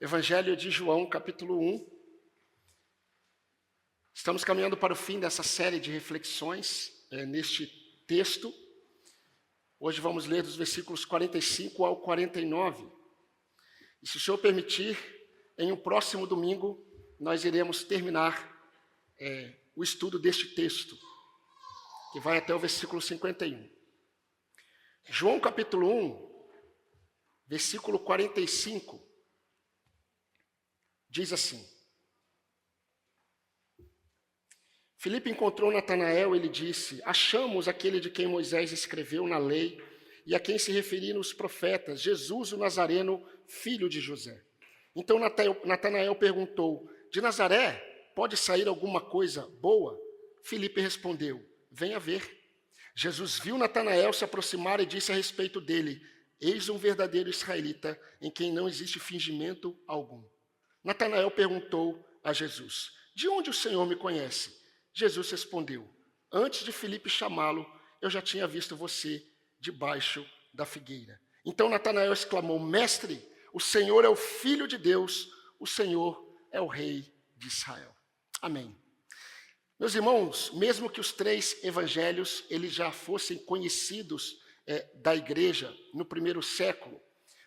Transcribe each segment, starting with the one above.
Evangelho de João, capítulo 1. Estamos caminhando para o fim dessa série de reflexões neste texto. Hoje vamos ler dos versículos 45 ao 49. E se o Senhor permitir, em um próximo domingo, nós iremos terminar o estudo deste texto, que vai até o versículo 51. João, capítulo 1, versículo 45. Diz assim: Filipe encontrou Natanael e lhe disse: achamos aquele de quem Moisés escreveu na lei e a quem se referiram os profetas, Jesus o Nazareno, filho de José. Então Natanael perguntou: de Nazaré pode sair alguma coisa boa? Filipe respondeu: venha ver. Jesus viu Natanael se aproximar e disse a respeito dele: eis um verdadeiro israelita em quem não existe fingimento algum. Natanael perguntou a Jesus: de onde o Senhor me conhece? Jesus respondeu: antes de Filipe chamá-lo, eu já tinha visto você debaixo da figueira. Então Natanael exclamou: mestre, o Senhor é o Filho de Deus, o Senhor é o Rei de Israel. Amém. Meus irmãos, mesmo que os três evangelhos eles já fossem conhecidos da igreja no primeiro século,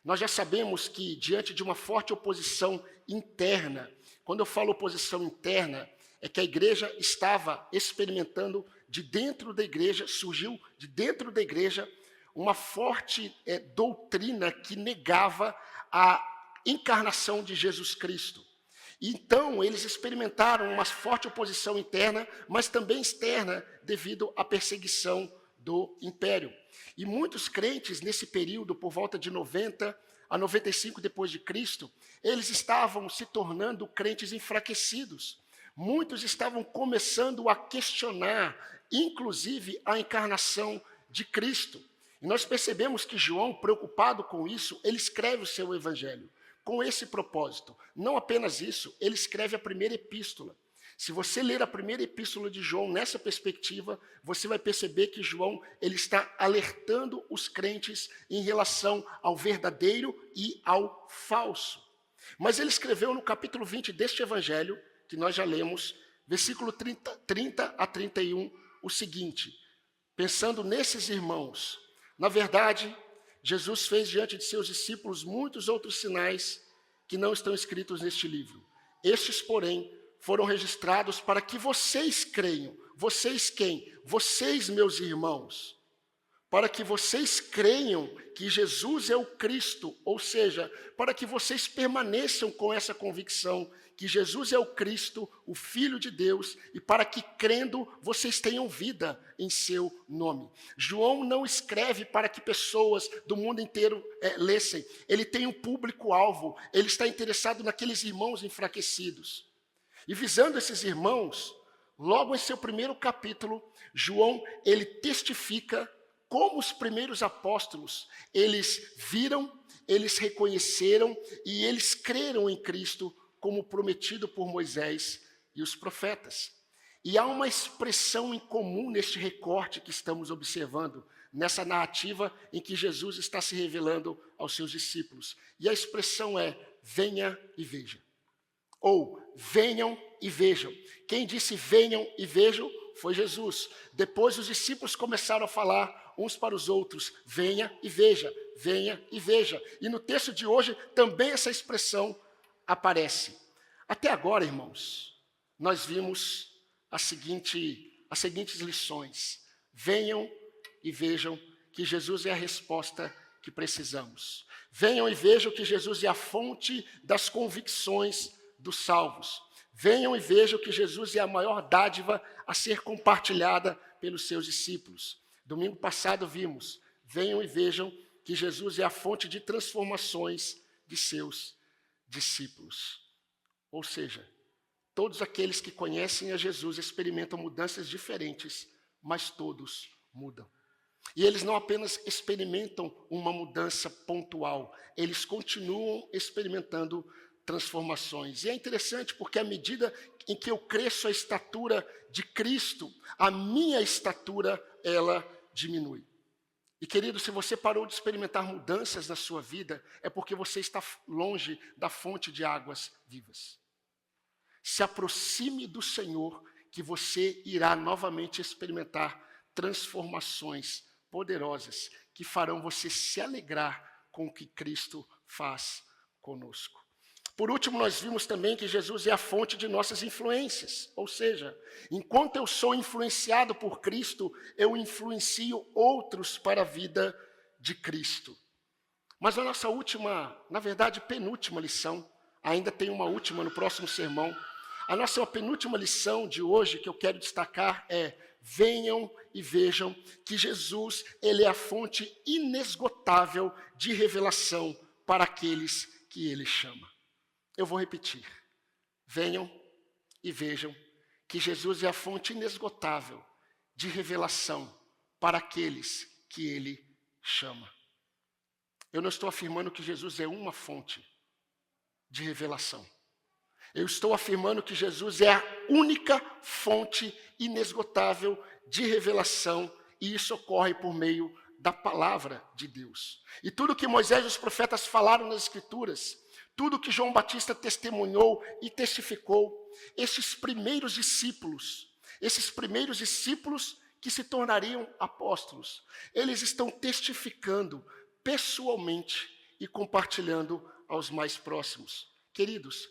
nós já sabemos que, diante de uma forte oposição interna, quando eu falo oposição interna, é que a igreja estava experimentando de dentro da igreja, surgiu de dentro da igreja uma forte doutrina que negava a encarnação de Jesus Cristo. Então, eles experimentaram uma forte oposição interna, mas também externa, devido à perseguição do império. E muitos crentes, nesse período, por volta de 90 a 95 depois de Cristo, eles estavam se tornando crentes enfraquecidos. Muitos estavam começando a questionar, inclusive, a encarnação de Cristo. E nós percebemos que João, preocupado com isso, ele escreve o seu evangelho com esse propósito. Não apenas isso, ele escreve a primeira epístola. Se você ler a primeira epístola de João nessa perspectiva, você vai perceber que João ele está alertando os crentes em relação ao verdadeiro e ao falso. Mas ele escreveu no capítulo 20 deste evangelho, que nós já lemos, versículo 30 a 31, o seguinte: pensando nesses irmãos, na verdade, Jesus fez diante de seus discípulos muitos outros sinais que não estão escritos neste livro. Estes, porém, foram registrados para que vocês creiam. Vocês quem? Vocês, meus irmãos. Para que vocês creiam que Jesus é o Cristo, ou seja, para que vocês permaneçam com essa convicção que Jesus é o Cristo, o Filho de Deus, e para que, crendo, vocês tenham vida em seu nome. João não escreve para que pessoas do mundo inteiro lessem. Ele tem um público-alvo, ele está interessado naqueles irmãos enfraquecidos. E visando esses irmãos, logo em seu primeiro capítulo, João, ele testifica como os primeiros apóstolos, eles viram, eles reconheceram e eles creram em Cristo como prometido por Moisés e os profetas. E há uma expressão em comum neste recorte que estamos observando, nessa narrativa em que Jesus está se revelando aos seus discípulos. E a expressão é: venha e veja. Ou venham e vejam. Quem disse venham e vejam foi Jesus. Depois os discípulos começaram a falar uns para os outros: venha e veja, venha e veja. E no texto de hoje também essa expressão aparece. Até agora, irmãos, nós vimos as seguintes lições. Venham e vejam que Jesus é a resposta que precisamos. Venham e vejam que Jesus é a fonte das convicções dos salvos. Venham e vejam que Jesus é a maior dádiva a ser compartilhada pelos seus discípulos. Domingo passado vimos: venham e vejam que Jesus é a fonte de transformações de seus discípulos. Ou seja, todos aqueles que conhecem a Jesus experimentam mudanças diferentes, mas todos mudam. E eles não apenas experimentam uma mudança pontual, eles continuam experimentando transformações. E é interessante porque à medida em que eu cresço a estatura de Cristo, a minha estatura, ela diminui. E querido, se você parou de experimentar mudanças na sua vida, é porque você está longe da fonte de águas vivas. Se aproxime do Senhor, que você irá novamente experimentar transformações poderosas, que farão você se alegrar com o que Cristo faz conosco. Por último, nós vimos também que Jesus é a fonte de nossas influências. Ou seja, enquanto eu sou influenciado por Cristo, eu influencio outros para a vida de Cristo. Mas a nossa última, na verdade, penúltima lição, ainda tem uma última no próximo sermão. A nossa penúltima lição de hoje que eu quero destacar é: venham e vejam que Jesus, ele é a fonte inesgotável de revelação para aqueles que ele chama. Eu vou repetir. Venham e vejam que Jesus é a fonte inesgotável de revelação para aqueles que ele chama. Eu não estou afirmando que Jesus é uma fonte de revelação. Eu estou afirmando que Jesus é a única fonte inesgotável de revelação, e isso ocorre por meio da palavra de Deus. E tudo que Moisés e os profetas falaram nas Escrituras, tudo que João Batista testemunhou e testificou, esses primeiros discípulos que se tornariam apóstolos, eles estão testificando pessoalmente e compartilhando aos mais próximos. Queridos,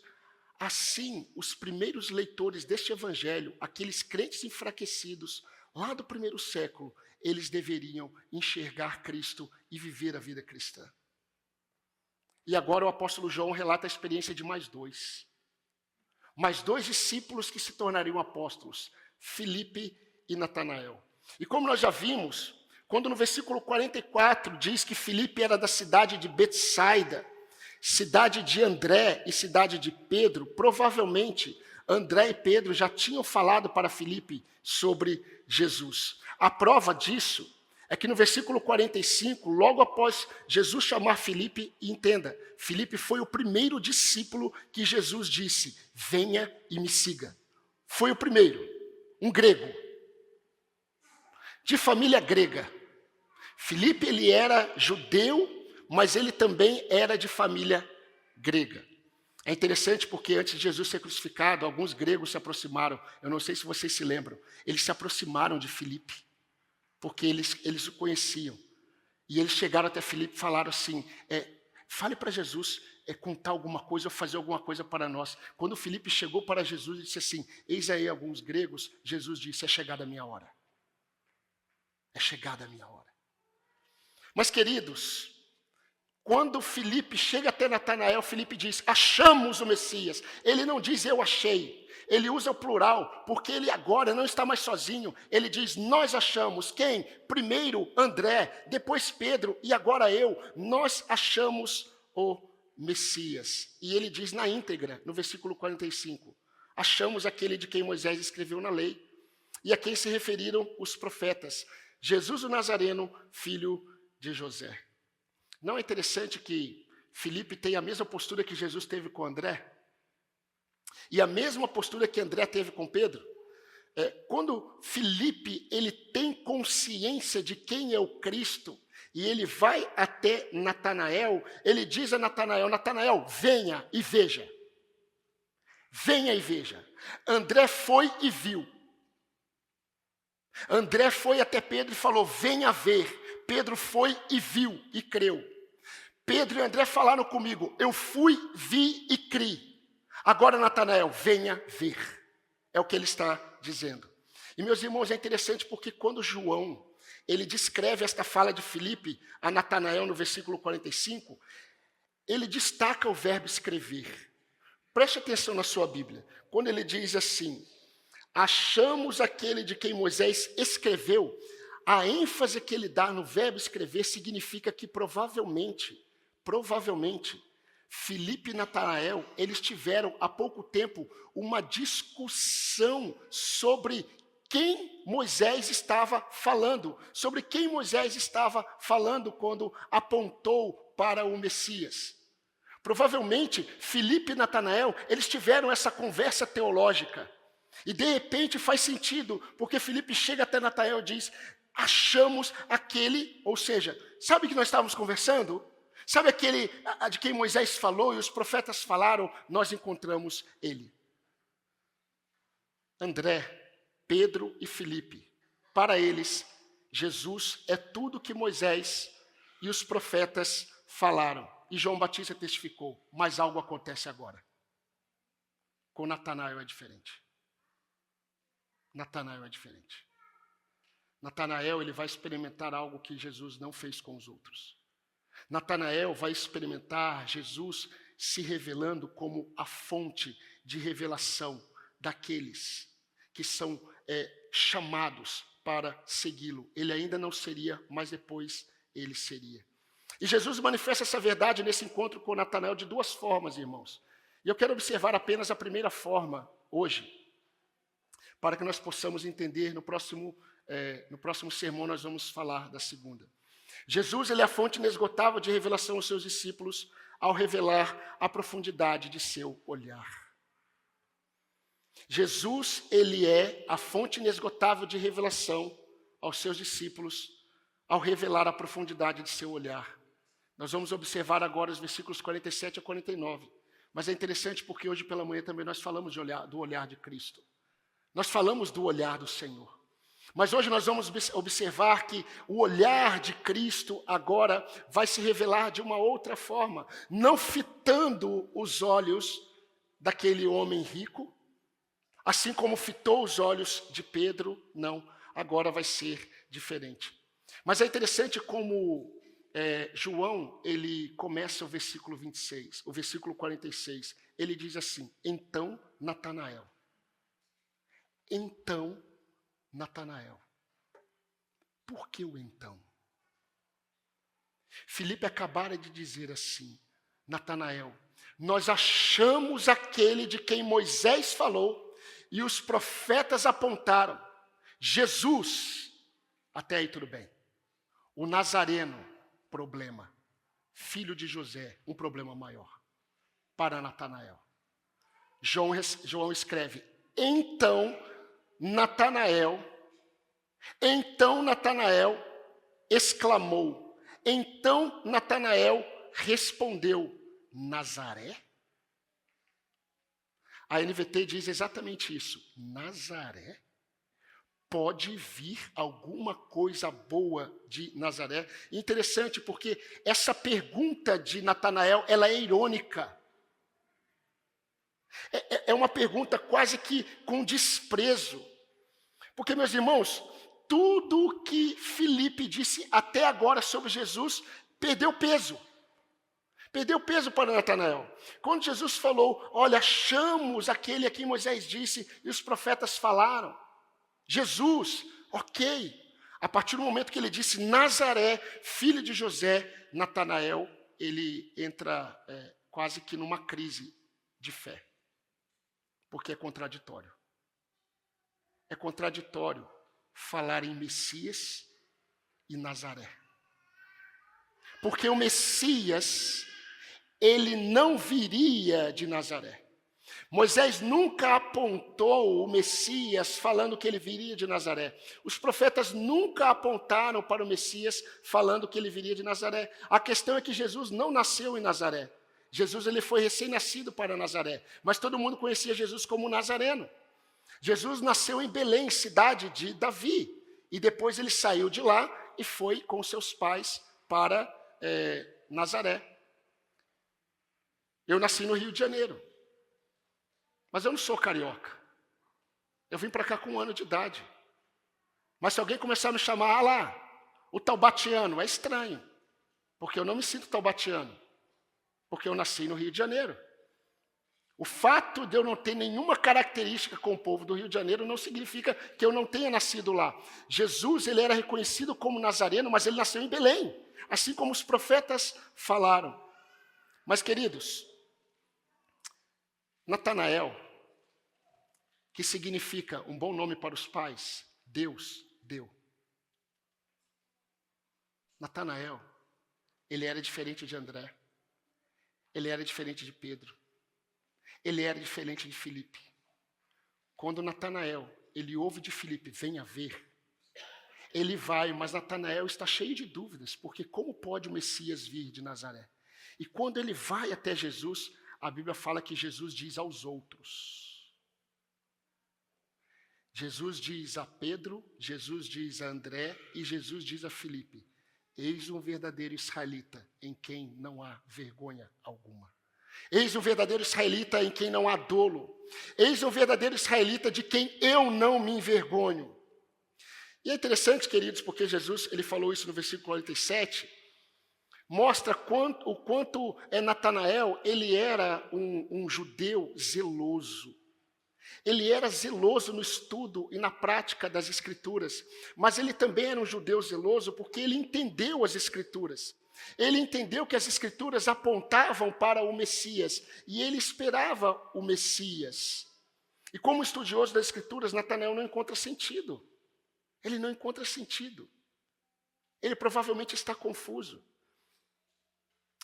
assim, os primeiros leitores deste evangelho, aqueles crentes enfraquecidos, lá do primeiro século, eles deveriam enxergar Cristo e viver a vida cristã. E agora o apóstolo João relata a experiência de mais dois discípulos que se tornariam apóstolos, Filipe e Natanael. E como nós já vimos, quando no versículo 44 diz que Filipe era da cidade de Betsaida, cidade de André e cidade de Pedro, provavelmente André e Pedro já tinham falado para Filipe sobre Jesus. A prova disso é que no versículo 45, logo após Jesus chamar Filipe, e entenda, Filipe foi o primeiro discípulo que Jesus disse: venha e me siga. Foi o primeiro, um grego, de família grega. Filipe, ele era judeu, mas ele também era de família grega. É interessante porque antes de Jesus ser crucificado, alguns gregos se aproximaram, eu não sei se vocês se lembram, eles se aproximaram de Filipe, porque eles o conheciam. E eles chegaram até Filipe e falaram assim: fale para Jesus contar alguma coisa ou fazer alguma coisa para nós. Quando Filipe chegou para Jesus e disse assim: eis aí alguns gregos, Jesus disse: é chegada a minha hora. É chegada a minha hora. Mas, queridos, quando Filipe chega até Natanael, Filipe diz: achamos o Messias. Ele não diz eu achei. Ele usa o plural, porque ele agora não está mais sozinho. Ele diz: nós achamos. Quem? Primeiro André, depois Pedro e agora eu. Nós achamos o Messias. E ele diz na íntegra, no versículo 45, achamos aquele de quem Moisés escreveu na lei e a quem se referiram os profetas, Jesus o Nazareno, filho de José. Não é interessante que Filipe tem a mesma postura que Jesus teve com André? E a mesma postura que André teve com Pedro? Quando Filipe ele tem consciência de quem é o Cristo, e ele vai até Natanael, ele diz a Natanael: Natanael, venha e veja. Venha e veja. André foi e viu. André foi até Pedro e falou: venha ver. Pedro foi e viu e creu. Pedro e André falaram comigo: eu fui, vi e criei. Agora, Natanael, venha ver. É o que ele está dizendo. E, meus irmãos, é interessante porque quando João ele descreve esta fala de Filipe a Natanael no versículo 45, ele destaca o verbo escrever. Preste atenção na sua Bíblia. Quando ele diz assim: achamos aquele de quem Moisés escreveu, a ênfase que ele dá no verbo escrever significa que provavelmente, Filipe e Natanael, eles tiveram há pouco tempo uma discussão sobre quem Moisés estava falando, quando apontou para o Messias. Provavelmente, Filipe e Natanael, eles tiveram essa conversa teológica. E de repente faz sentido, porque Filipe chega até Natanael e diz: achamos aquele, ou seja, sabe que nós estávamos conversando? Sabe aquele de quem Moisés falou e os profetas falaram? Nós encontramos ele. André, Pedro e Filipe. Para eles, Jesus é tudo que Moisés e os profetas falaram. E João Batista testificou, mas algo acontece agora. Com Natanael é diferente. Natanael é diferente. Natanael, ele vai experimentar algo que Jesus não fez com os outros. Natanael vai experimentar Jesus se revelando como a fonte de revelação daqueles que são chamados para segui-lo. Ele ainda não seria, mas depois ele seria. E Jesus manifesta essa verdade nesse encontro com Natanael de duas formas, irmãos. E eu quero observar apenas a primeira forma hoje, para que nós possamos entender no próximo sermão nós vamos falar da segunda. Jesus, ele é a fonte inesgotável de revelação aos seus discípulos ao revelar a profundidade de seu olhar. Jesus, ele é a fonte inesgotável de revelação aos seus discípulos ao revelar a profundidade de seu olhar. Nós vamos observar agora os versículos 47 a 49. Mas é interessante porque hoje pela manhã também nós falamos do olhar de Cristo. Nós falamos do olhar do Senhor. Mas hoje nós vamos observar que o olhar de Cristo agora vai se revelar de uma outra forma, não fitando os olhos daquele homem rico, assim como fitou os olhos de Pedro, não, agora vai ser diferente. Mas é interessante como João, ele começa o versículo 26, o versículo 46, ele diz assim, então Natanael. Então Natanael. Por que o então? Filipe acabara de dizer assim, Natanael, nós achamos aquele de quem Moisés falou e os profetas apontaram, Jesus, até aí tudo bem. O Nazareno, problema. Filho de José, um problema maior. Para Natanael. João escreve, então Natanael exclamou. Então Natanael respondeu, Nazaré? A NVT diz exatamente isso. Nazaré? Pode vir alguma coisa boa de Nazaré? Interessante porque essa pergunta de Natanael, ela é irônica. É uma pergunta quase que com desprezo. Porque, meus irmãos, tudo que Filipe disse até agora sobre Jesus perdeu peso. Perdeu peso para Natanael. Quando Jesus falou, olha, achamos aquele a quem Moisés disse e os profetas falaram. Jesus, ok. A partir do momento que ele disse Nazaré, filho de José, Natanael, ele entra quase que numa crise de fé. Porque é contraditório. É contraditório falar em Messias e Nazaré. Porque o Messias, ele não viria de Nazaré. Moisés nunca apontou o Messias falando que ele viria de Nazaré. Os profetas nunca apontaram para o Messias falando que ele viria de Nazaré. A questão é que Jesus não nasceu em Nazaré. Jesus ele foi recém-nascido para Nazaré. Mas todo mundo conhecia Jesus como Nazareno. Jesus nasceu em Belém, cidade de Davi. E depois ele saiu de lá e foi com seus pais para Nazaré. Eu nasci no Rio de Janeiro. Mas eu não sou carioca. Eu vim para cá com 1 ano de idade. Mas se alguém começar a me chamar, lá, o taubatiano, é estranho. Porque eu não me sinto taubatiano. Porque eu nasci no Rio de Janeiro. O fato de eu não ter nenhuma característica com o povo do Rio de Janeiro não significa que eu não tenha nascido lá. Jesus, ele era reconhecido como nazareno, mas ele nasceu em Belém. Assim como os profetas falaram. Mas, queridos, Natanael, que significa um bom nome para os pais, Deus deu. Natanael, ele era diferente de André. Ele era diferente de Pedro. Ele era diferente de Filipe. Quando Natanael, ele ouve de Filipe, venha ver, Ele vai, mas Natanael está cheio de dúvidas, porque como pode o Messias vir de Nazaré? E quando ele vai até Jesus, a Bíblia fala que Jesus diz aos outros. Jesus diz a Pedro, Jesus diz a André e Jesus diz a Filipe: eis um verdadeiro israelita em quem não há vergonha alguma. Eis um verdadeiro israelita em quem não há dolo. Eis um verdadeiro israelita de quem eu não me envergonho. E é interessante, queridos, porque Jesus, ele falou isso no versículo 47, mostra o quanto Natanael, ele era um judeu zeloso. Ele era zeloso no estudo e na prática das Escrituras, mas ele também era um judeu zeloso porque ele entendeu as Escrituras. Ele entendeu que as Escrituras apontavam para o Messias e ele esperava o Messias. E como estudioso das Escrituras, Natanael não encontra sentido. Ele não encontra sentido. Ele provavelmente está confuso.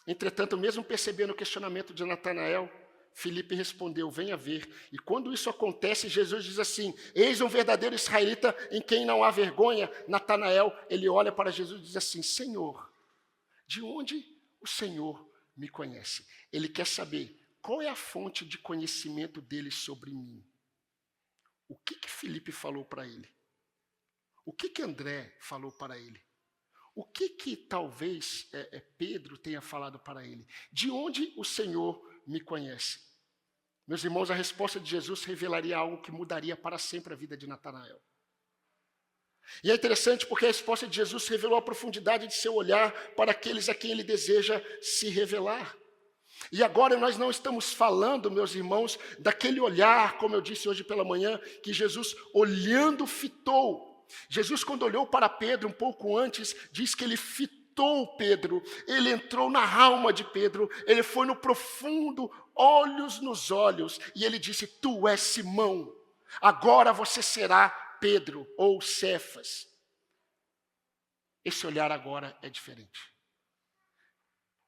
Entretanto, mesmo percebendo o questionamento de Natanael, Filipe respondeu: venha ver. E quando isso acontece, Jesus diz assim: eis um verdadeiro israelita em quem não há vergonha. Natanael, ele olha para Jesus e diz assim: Senhor, de onde o Senhor me conhece? Ele quer saber qual é a fonte de conhecimento dele sobre mim. O que Filipe falou para ele? O que André falou para ele? O que talvez Pedro tenha falado para ele? De onde o Senhor me conhece? Meus irmãos, a resposta de Jesus revelaria algo que mudaria para sempre a vida de Natanael. E é interessante porque a resposta de Jesus revelou a profundidade de seu olhar para aqueles a quem ele deseja se revelar. E agora nós não estamos falando, meus irmãos, daquele olhar, como eu disse hoje pela manhã, que Jesus olhando fitou. Jesus, quando olhou para Pedro um pouco antes, diz que ele fitou Pedro, ele entrou na alma de Pedro, ele foi no profundo, olhos nos olhos, e ele disse: tu és Simão, agora você será Pedro ou Cefas. Esse olhar agora é diferente.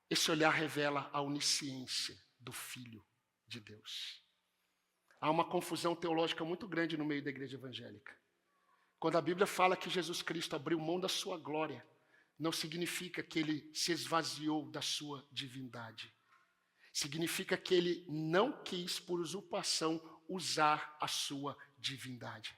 Esse olhar revela a onisciência do Filho de Deus. Há uma confusão teológica muito grande no meio da igreja evangélica. Quando a Bíblia fala que Jesus Cristo abriu mão da sua glória, não significa que ele se esvaziou da sua divindade. Significa que ele não quis, por usurpação, usar a sua divindade.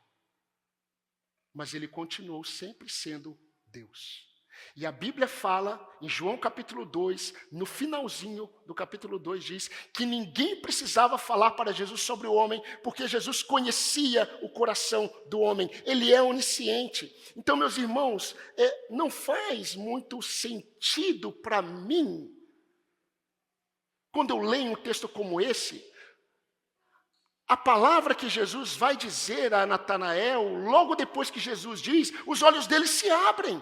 Mas ele continuou sempre sendo Deus. E a Bíblia fala, em João capítulo 2, no finalzinho do capítulo 2, diz que ninguém precisava falar para Jesus sobre o homem, porque Jesus conhecia o coração do homem. Ele é onisciente. Então, meus irmãos, não faz muito sentido para mim, quando eu leio um texto como esse, a palavra que Jesus vai dizer a Natanael, logo depois que Jesus diz, os olhos dele se abrem.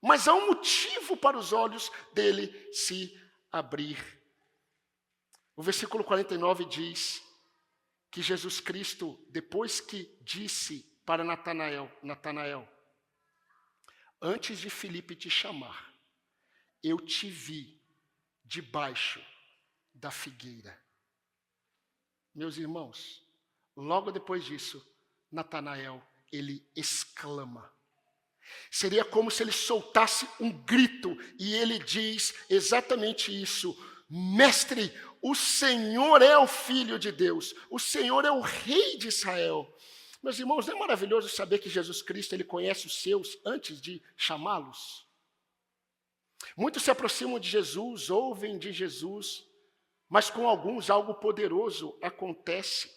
Mas há um motivo para os olhos dele se abrir. O versículo 49 diz que Jesus Cristo, depois que disse para Natanael, antes de Filipe te chamar, eu te vi debaixo da figueira. Meus irmãos, logo depois disso, Natanael, ele exclama. Seria como se ele soltasse um grito, e ele diz exatamente isso: Mestre, o Senhor é o Filho de Deus, o Senhor é o Rei de Israel. Meus irmãos, não é maravilhoso saber que Jesus Cristo, ele conhece os seus antes de chamá-los? Muitos se aproximam de Jesus, ouvem de Jesus, mas com alguns algo poderoso acontece.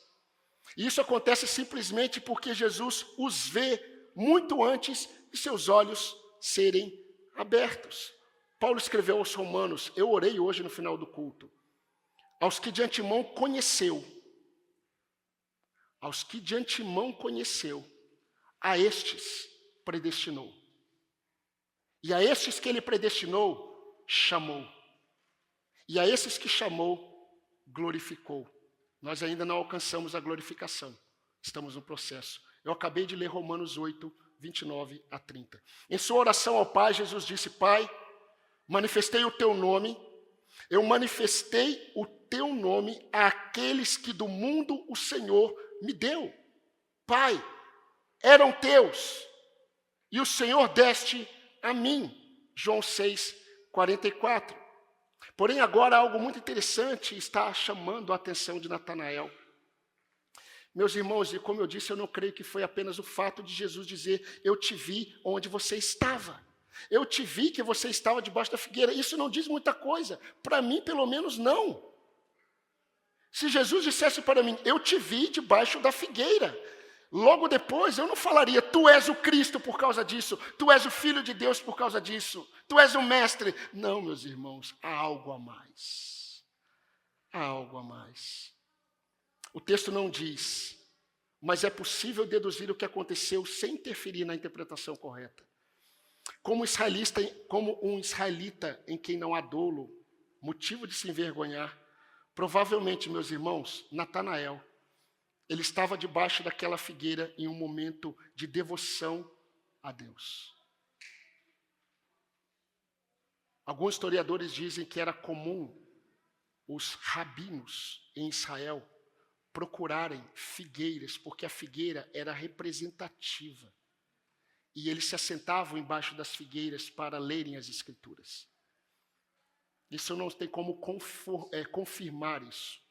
E isso acontece simplesmente porque Jesus os vê muito antes de seus olhos serem abertos. Paulo escreveu aos Romanos, eu orei hoje no final do culto, aos que de antemão conheceu, a estes predestinou. E a estes que ele predestinou, chamou. E a esses que chamou, glorificou. Nós ainda não alcançamos a glorificação, estamos no processo. Eu acabei de ler Romanos 8, 29 a 30. Em sua oração ao Pai, Jesus disse: Pai, manifestei o teu nome, eu manifestei o teu nome àqueles que do mundo o Senhor me deu. Pai, eram teus, e o Senhor deste a mim. João 6:44. Porém, agora algo muito interessante está chamando a atenção de Natanael. Meus irmãos, e como eu disse, eu não creio que foi apenas o fato de Jesus dizer: eu te vi onde você estava. Eu te vi que você estava debaixo da figueira. Isso não diz muita coisa. Para mim, pelo menos, não. Se Jesus dissesse para mim: eu te vi debaixo da figueira, logo depois eu não falaria: tu és o Cristo por causa disso, tu és o Filho de Deus por causa disso, tu és o Mestre. Não, meus irmãos, há algo a mais. Há algo a mais. O texto não diz, mas é possível deduzir o que aconteceu sem interferir na interpretação correta. Como um israelita em quem não há dolo, motivo de se envergonhar, provavelmente, meus irmãos, Natanael, ele estava debaixo daquela figueira em um momento de devoção a Deus. Alguns historiadores dizem que era comum os rabinos em Israel procurarem figueiras, porque a figueira era representativa. E eles se assentavam embaixo das figueiras para lerem as Escrituras. Isso não tem como confirmar isso.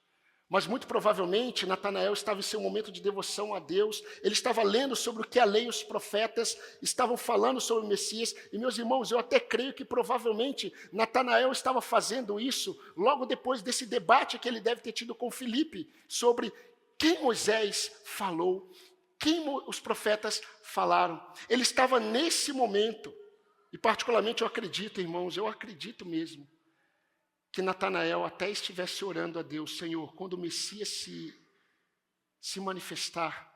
Mas muito provavelmente Natanael estava em seu momento de devoção a Deus. Ele estava lendo sobre o que a lei e os profetas estavam falando sobre o Messias. E meus irmãos, eu até creio que provavelmente Natanael estava fazendo isso logo depois desse debate que ele deve ter tido com Filipe sobre quem Moisés falou, quem os profetas falaram. Ele estava nesse momento, e particularmente eu acredito, irmãos, eu acredito mesmo, que Natanael até estivesse orando a Deus: Senhor, quando o Messias se manifestar,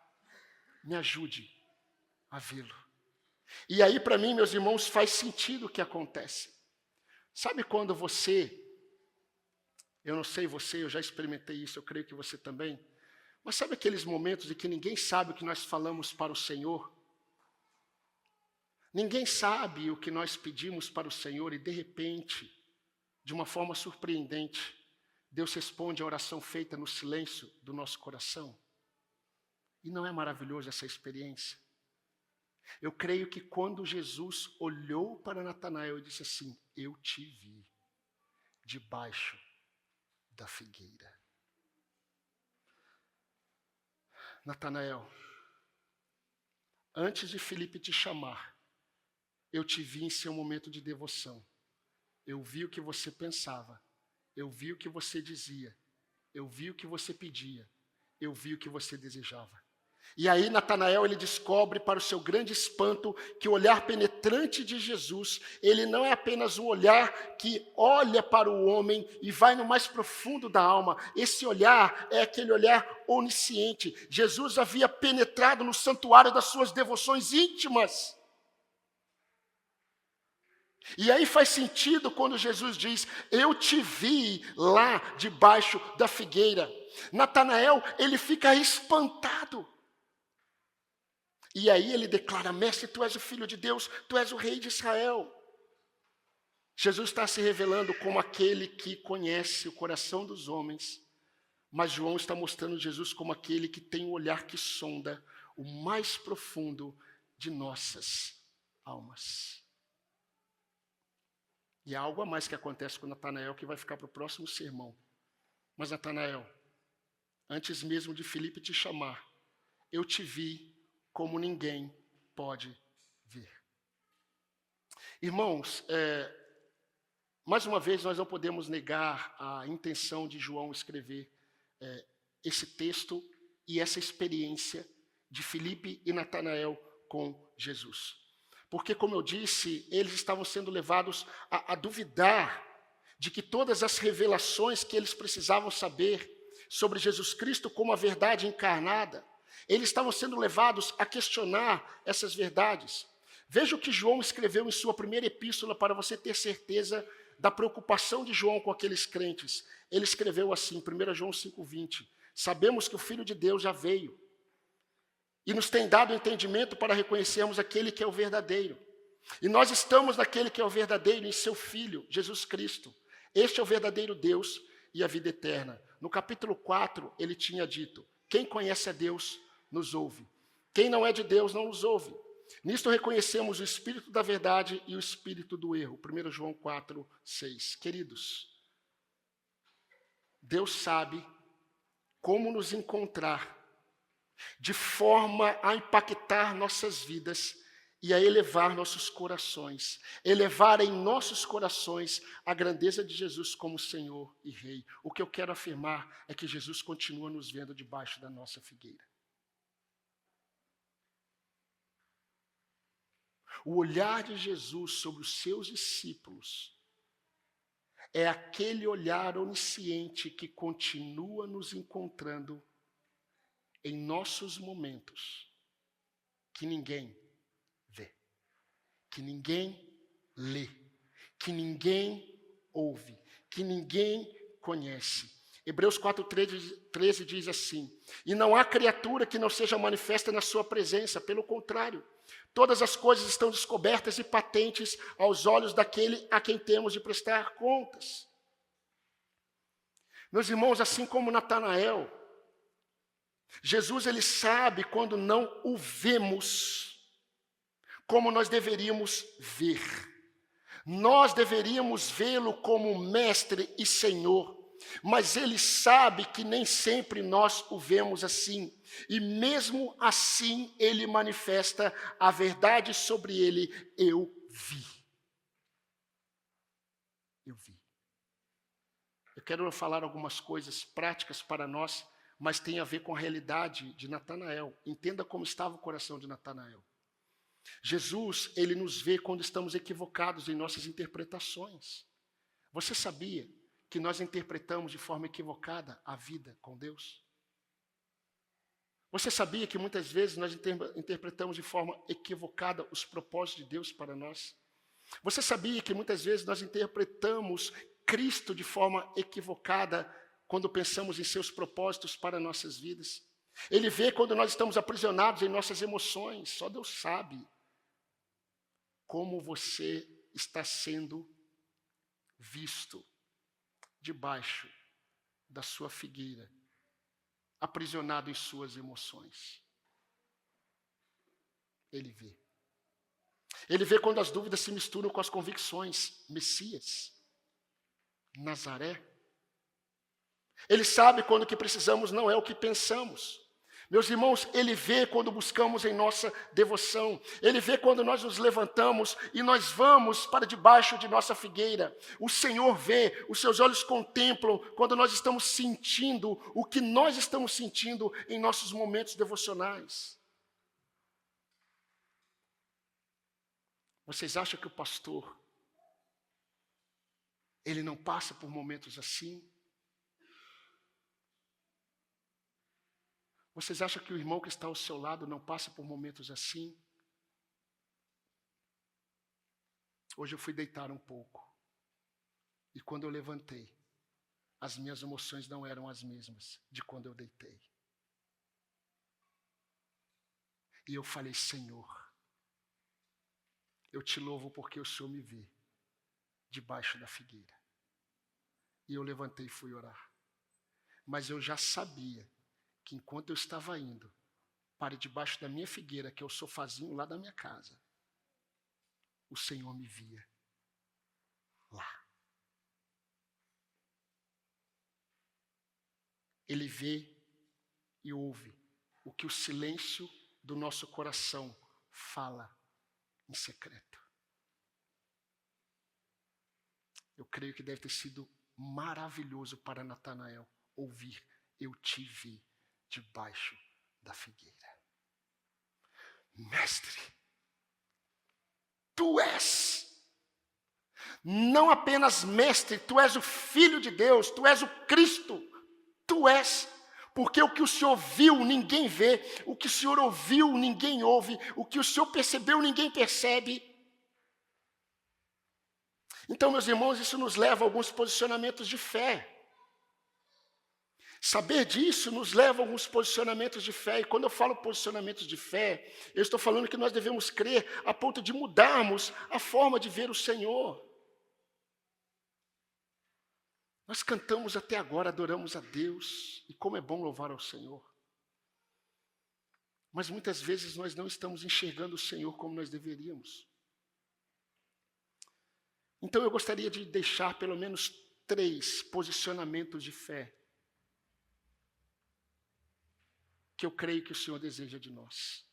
me ajude a vê-lo. E aí, para mim, meus irmãos, faz sentido o que acontece. Sabe quando você, eu não sei você, eu já experimentei isso, eu creio que você também, mas sabe aqueles momentos em que ninguém sabe o que nós falamos para o Senhor? Ninguém sabe o que nós pedimos para o Senhor e, de repente, de uma forma surpreendente, Deus responde à oração feita no silêncio do nosso coração. E não é maravilhoso essa experiência? Eu creio que quando Jesus olhou para Natanael e disse assim: eu te vi debaixo da figueira. Natanael, antes de Filipe te chamar, eu te vi em seu momento de devoção. Eu vi o que você pensava, eu vi o que você dizia, eu vi o que você pedia, eu vi o que você desejava. E aí Natanael, ele descobre para o seu grande espanto que o olhar penetrante de Jesus, ele não é apenas um olhar que olha para o homem e vai no mais profundo da alma. Esse olhar é aquele olhar onisciente. Jesus havia penetrado no santuário das suas devoções íntimas. E aí faz sentido quando Jesus diz: eu te vi lá debaixo da figueira. Natanael, ele fica espantado. E aí ele declara: mestre, tu és o Filho de Deus, tu és o Rei de Israel. Jesus está se revelando como aquele que conhece o coração dos homens, mas João está mostrando Jesus como aquele que tem um olhar que sonda o mais profundo de nossas almas. E há algo a mais que acontece com Natanael que vai ficar para o próximo sermão. Mas Natanael, antes mesmo de Filipe te chamar, eu te vi como ninguém pode ver. Irmãos, mais uma vez nós não podemos negar a intenção de João escrever esse texto e essa experiência de Filipe e Natanael com Jesus. Porque, como eu disse, eles estavam sendo levados a duvidar de que todas as revelações que eles precisavam saber sobre Jesus Cristo como a verdade encarnada, eles estavam sendo levados a questionar essas verdades. Veja o que João escreveu em sua primeira epístola para você ter certeza da preocupação de João com aqueles crentes. Ele escreveu assim, 1 João 5,20: sabemos que o Filho de Deus já veio e nos tem dado entendimento para reconhecermos aquele que é o verdadeiro. E nós estamos naquele que é o verdadeiro, em seu Filho, Jesus Cristo. Este é o verdadeiro Deus e a vida eterna. No capítulo 4, ele tinha dito: quem conhece a Deus, nos ouve. Quem não é de Deus, não nos ouve. Nisto reconhecemos o espírito da verdade e o espírito do erro. 1 João 4, 6. Queridos, Deus sabe como nos encontrar de forma a impactar nossas vidas e a elevar nossos corações, elevar em nossos corações a grandeza de Jesus como Senhor e Rei. O que eu quero afirmar é que Jesus continua nos vendo debaixo da nossa figueira. O olhar de Jesus sobre os seus discípulos é aquele olhar onisciente que continua nos encontrando em nossos momentos que ninguém vê, que ninguém lê, que ninguém ouve, que ninguém conhece. Hebreus 4:13 diz assim: e não há criatura que não seja manifesta na sua presença, pelo contrário, todas as coisas estão descobertas e patentes aos olhos daquele a quem temos de prestar contas. Meus irmãos, assim como Natanael, Jesus, ele sabe quando não o vemos como nós deveríamos ver. Nós deveríamos vê-lo como mestre e Senhor, mas ele sabe que nem sempre nós o vemos assim. E mesmo assim, ele manifesta a verdade sobre ele. Eu vi. Eu vi. Eu quero falar algumas coisas práticas para nós, mas tem a ver com a realidade de Natanael. Entenda como estava o coração de Natanael. Jesus, ele nos vê quando estamos equivocados em nossas interpretações. Você sabia que nós interpretamos de forma equivocada a vida com Deus? Você sabia que muitas vezes nós interpretamos de forma equivocada os propósitos de Deus para nós? Você sabia que muitas vezes nós interpretamos Cristo de forma equivocada quando pensamos em seus propósitos para nossas vidas? Ele vê quando nós estamos aprisionados em nossas emoções. Só Deus sabe como você está sendo visto debaixo da sua figueira, aprisionado em suas emoções. Ele vê. Ele vê quando as dúvidas se misturam com as convicções. Messias, Nazaré. Ele sabe quando o que precisamos não é o que pensamos. Meus irmãos, ele vê quando buscamos em nossa devoção. Ele vê quando nós nos levantamos e nós vamos para debaixo de nossa figueira. O Senhor vê, os seus olhos contemplam quando nós estamos sentindo o que nós estamos sentindo em nossos momentos devocionais. Vocês acham que o pastor, ele não passa por momentos assim? Vocês acham que o irmão que está ao seu lado não passa por momentos assim? Hoje eu fui deitar um pouco. E quando eu levantei, as minhas emoções não eram as mesmas de quando eu deitei. E eu falei: Senhor, eu te louvo porque o Senhor me vê debaixo da figueira. E eu levantei e fui orar. Mas eu já sabia que enquanto eu estava indo para debaixo da minha figueira, que é o sofazinho lá da minha casa, o Senhor me via lá. Ele vê e ouve o que o silêncio do nosso coração fala em secreto. Eu creio que deve ter sido maravilhoso para Natanael ouvir: eu te vi debaixo da figueira. Mestre, tu és não apenas mestre, tu és o Filho de Deus, tu és o Cristo, tu és, porque o que o Senhor viu ninguém vê, o que o Senhor ouviu ninguém ouve, o que o Senhor percebeu ninguém percebe. Então, meus irmãos, isso nos leva a alguns posicionamentos de fé. Saber disso nos leva a alguns posicionamentos de fé. E quando eu falo posicionamentos de fé, eu estou falando que nós devemos crer a ponto de mudarmos a forma de ver o Senhor. Nós cantamos até agora, adoramos a Deus. E como é bom louvar ao Senhor. Mas muitas vezes nós não estamos enxergando o Senhor como nós deveríamos. Então eu gostaria de deixar pelo menos 3 posicionamentos de fé que eu creio que o Senhor deseja de nós.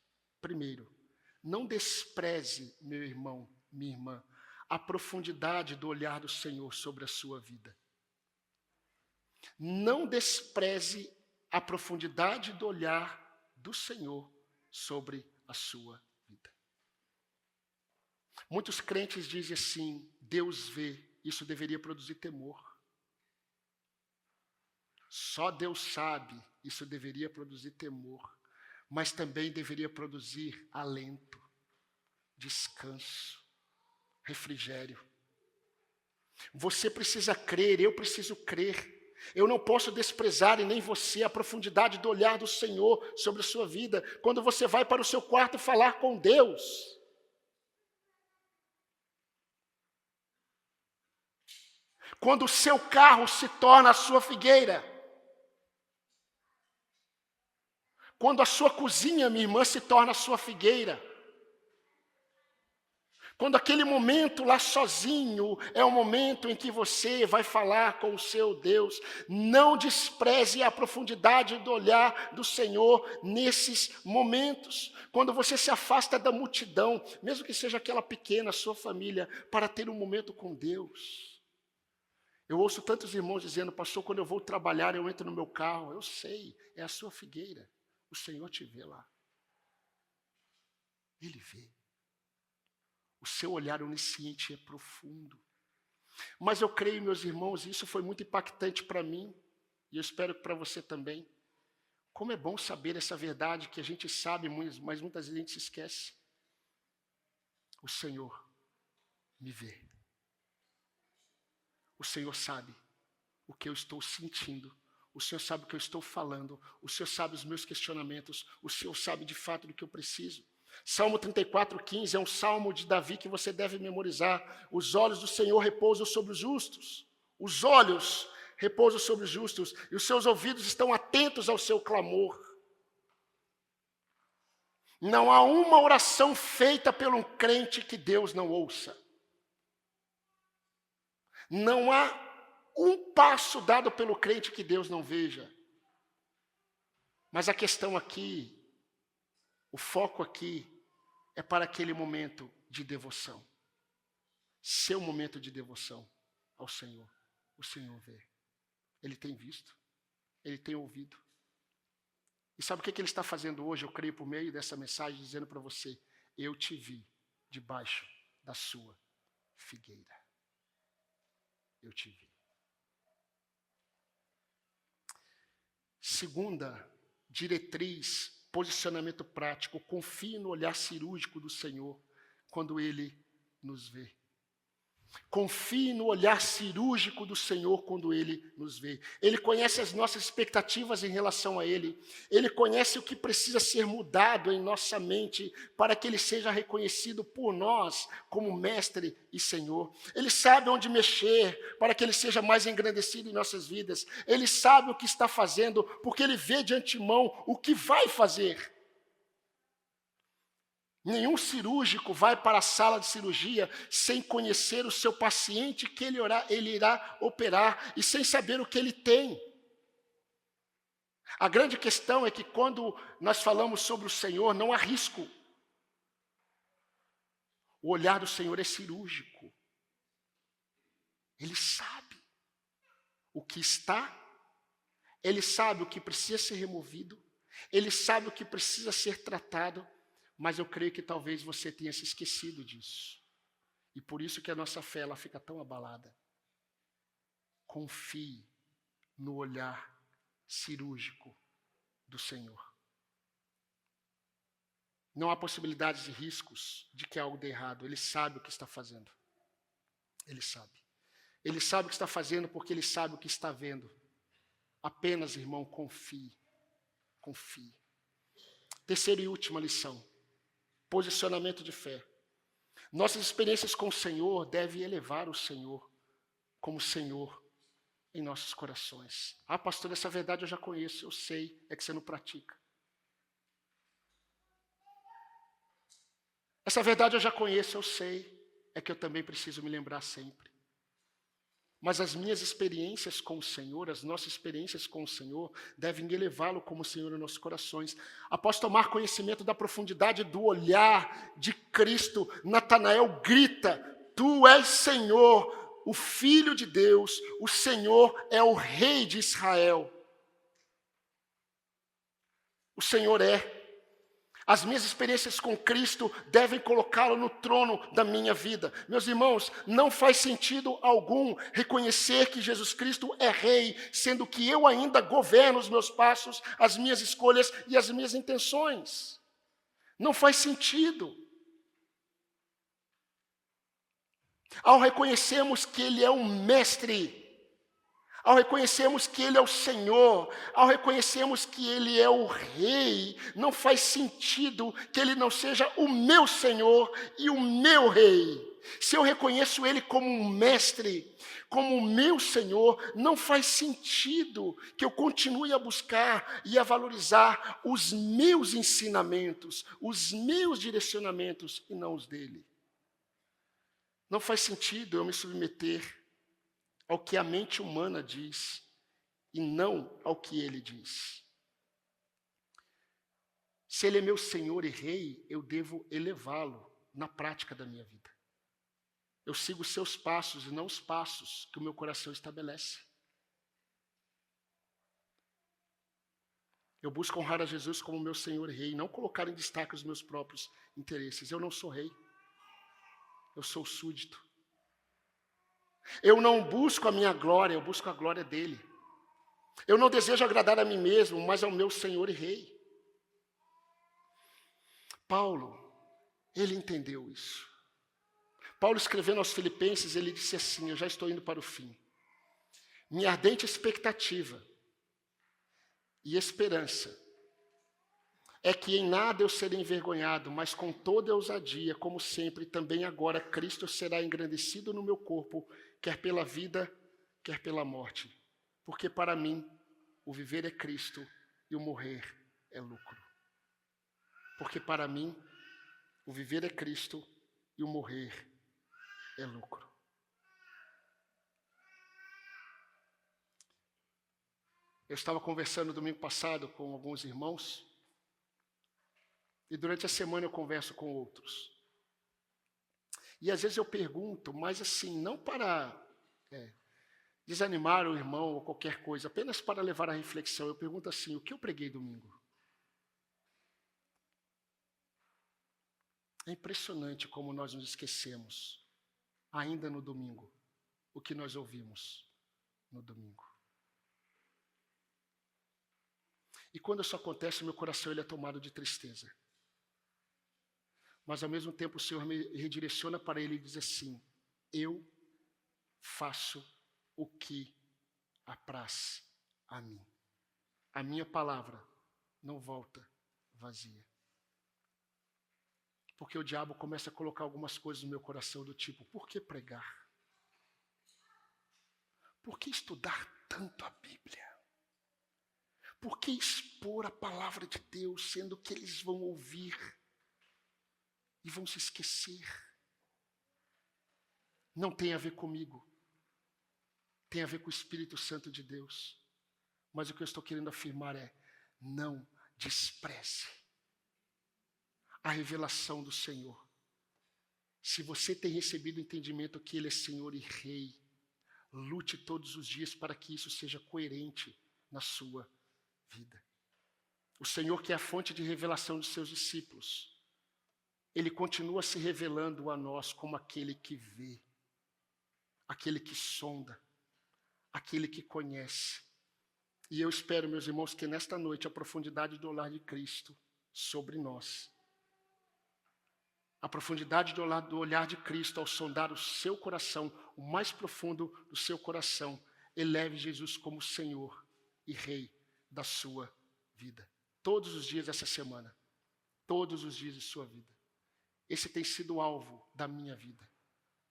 Primeiro, não despreze, meu irmão, minha irmã, a profundidade do olhar do Senhor sobre a sua vida. Não despreze a profundidade do olhar do Senhor sobre a sua vida. Muitos crentes dizem assim, Deus vê, isso deveria produzir temor. Só Deus sabe, isso deveria produzir temor, mas também deveria produzir alento, descanso, refrigério. Você precisa crer, eu preciso crer. Eu não posso desprezar, e nem você, a profundidade do olhar do Senhor sobre a sua vida. Quando você vai para o seu quarto falar com Deus. Quando o seu carro se torna a sua figueira. Quando a sua cozinha, minha irmã, se torna a sua figueira. Quando aquele momento lá sozinho é o momento em que você vai falar com o seu Deus. Não despreze a profundidade do olhar do Senhor nesses momentos. Quando você se afasta da multidão, mesmo que seja aquela pequena, sua família, para ter um momento com Deus. Eu ouço tantos irmãos dizendo, pastor, quando eu vou trabalhar, eu entro no meu carro. Eu sei, é a sua figueira. O Senhor te vê lá. Ele vê. O seu olhar onisciente é profundo. Mas eu creio, meus irmãos, e isso foi muito impactante para mim, e eu espero que para você também. Como é bom saber essa verdade que a gente sabe, mas muitas vezes a gente se esquece. O Senhor me vê. O Senhor sabe o que eu estou sentindo. O Senhor sabe o que eu estou falando. O Senhor sabe os meus questionamentos. O Senhor sabe de fato do que eu preciso. Salmo 34:15 é um salmo de Davi que você deve memorizar. Os olhos do Senhor repousam sobre os justos. Os olhos repousam sobre os justos. E os seus ouvidos estão atentos ao seu clamor. Não há uma oração feita por um crente que Deus não ouça. Não há um passo dado pelo crente que Deus não veja. Mas a questão aqui, o foco aqui, é para aquele momento de devoção. Seu momento de devoção ao Senhor. O Senhor vê. Ele tem visto. Ele tem ouvido. E sabe o que Ele está fazendo hoje? Eu creio por meio dessa mensagem, dizendo para você, eu te vi debaixo da sua figueira. Eu te vi. Segunda diretriz, posicionamento prático. Confie no olhar cirúrgico do Senhor quando Ele nos vê. Confie no olhar cirúrgico do Senhor quando Ele nos vê. Ele conhece as nossas expectativas em relação a Ele. Ele conhece o que precisa ser mudado em nossa mente para que Ele seja reconhecido por nós como Mestre e Senhor. Ele sabe onde mexer para que Ele seja mais engrandecido em nossas vidas. Ele sabe o que está fazendo porque Ele vê de antemão o que vai fazer. Nenhum cirúrgico vai para a sala de cirurgia sem conhecer o seu paciente que ele irá operar e sem saber o que ele tem. A grande questão é que quando nós falamos sobre o Senhor, não há risco. O olhar do Senhor é cirúrgico. Ele sabe o que está, Ele sabe o que precisa ser removido, Ele sabe o que precisa ser tratado. Mas eu creio que talvez você tenha se esquecido disso. E por isso que a nossa fé ela fica tão abalada. Confie no olhar cirúrgico do Senhor. Não há possibilidades de riscos de que algo dê errado. Ele sabe o que está fazendo. Ele sabe. Ele sabe o que está fazendo porque Ele sabe o que está vendo. Apenas, irmão, confie. Confie. Terceira e última lição. Posicionamento de fé. Nossas experiências com o Senhor devem elevar o Senhor como Senhor em nossos corações. Ah, pastor, essa verdade eu já conheço, eu sei, é que você não pratica. Essa verdade eu já conheço, eu sei. É que eu também preciso me lembrar sempre. Mas as minhas experiências com o Senhor, as nossas experiências com o Senhor, devem elevá-lo como Senhor em nossos corações. Após tomar conhecimento da profundidade do olhar de Cristo, Natanael grita: Tu és Senhor, o Filho de Deus, o Senhor é o Rei de Israel. O Senhor é. As minhas experiências com Cristo devem colocá-lo no trono da minha vida. Meus irmãos, não faz sentido algum reconhecer que Jesus Cristo é Rei, sendo que eu ainda governo os meus passos, as minhas escolhas e as minhas intenções. Não faz sentido. Ao reconhecermos que Ele é o Mestre, ao reconhecermos que Ele é o Senhor, ao reconhecermos que Ele é o Rei, não faz sentido que Ele não seja o meu Senhor e o meu Rei. Se eu reconheço Ele como um mestre, como o meu Senhor, não faz sentido que eu continue a buscar e a valorizar os meus ensinamentos, os meus direcionamentos e não os dele. Não faz sentido eu me submeter ao que a mente humana diz e não ao que ele diz. Se ele é meu Senhor e Rei, eu devo elevá-lo na prática da minha vida. Eu sigo os seus passos e não os passos que o meu coração estabelece. Eu busco honrar a Jesus como meu Senhor e Rei, não colocar em destaque os meus próprios interesses. Eu não sou rei, eu sou súdito. Eu não busco a minha glória, eu busco a glória dele. Eu não desejo agradar a mim mesmo, mas ao meu Senhor e Rei. Paulo, ele entendeu isso. Paulo, escrevendo aos Filipenses, ele disse assim: eu já estou indo para o fim. Minha ardente expectativa e esperança é que em nada eu serei envergonhado, mas com toda ousadia, como sempre, também agora Cristo será engrandecido no meu corpo, quer pela vida, quer pela morte. Porque para mim, o viver é Cristo e o morrer é lucro. Porque para mim, o viver é Cristo e o morrer é lucro. Eu estava conversando domingo passado com alguns irmãos, e durante a semana eu converso com outros. E às vezes eu pergunto, mas assim, não para desanimar o irmão ou qualquer coisa, apenas para levar a reflexão. Eu pergunto assim: o que eu preguei domingo? É impressionante como nós nos esquecemos, ainda no domingo, o que nós ouvimos no domingo. E quando isso acontece, o meu coração ele é tomado de tristeza. Mas ao mesmo tempo o Senhor me redireciona para Ele e diz assim: eu faço o que apraz a mim. A minha palavra não volta vazia. Porque o diabo começa a colocar algumas coisas no meu coração do tipo: por que pregar? Por que estudar tanto a Bíblia? Por que expor a palavra de Deus, sendo que eles vão ouvir e vão se esquecer? Não tem a ver comigo. Tem a ver com o Espírito Santo de Deus. Mas o que eu estou querendo afirmar é: não despreze a revelação do Senhor. Se você tem recebido o entendimento que Ele é Senhor e Rei, lute todos os dias para que isso seja coerente na sua vida. O Senhor, que é a fonte de revelação dos seus discípulos, Ele continua se revelando a nós como aquele que vê, aquele que sonda, aquele que conhece. E eu espero, meus irmãos, que nesta noite a profundidade do olhar de Cristo sobre nós, a profundidade do olhar de Cristo ao sondar o seu coração, o mais profundo do seu coração, eleve Jesus como Senhor e Rei da sua vida. Todos os dias dessa semana, todos os dias de sua vida. Esse tem sido o alvo da minha vida,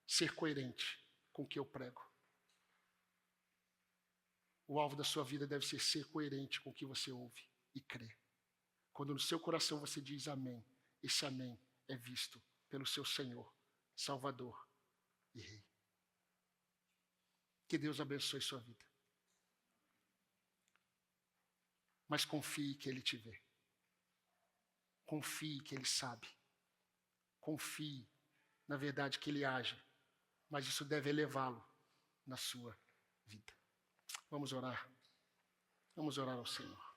ser coerente com o que eu prego. O alvo da sua vida deve ser coerente com o que você ouve e crê. Quando no seu coração você diz amém, esse amém é visto pelo seu Senhor, Salvador e Rei. Que Deus abençoe sua vida. Mas confie que Ele te vê. Confie que Ele sabe. Confie, na verdade, que Ele age. Mas isso deve elevá-lo na sua vida. Vamos orar. Vamos orar ao Senhor.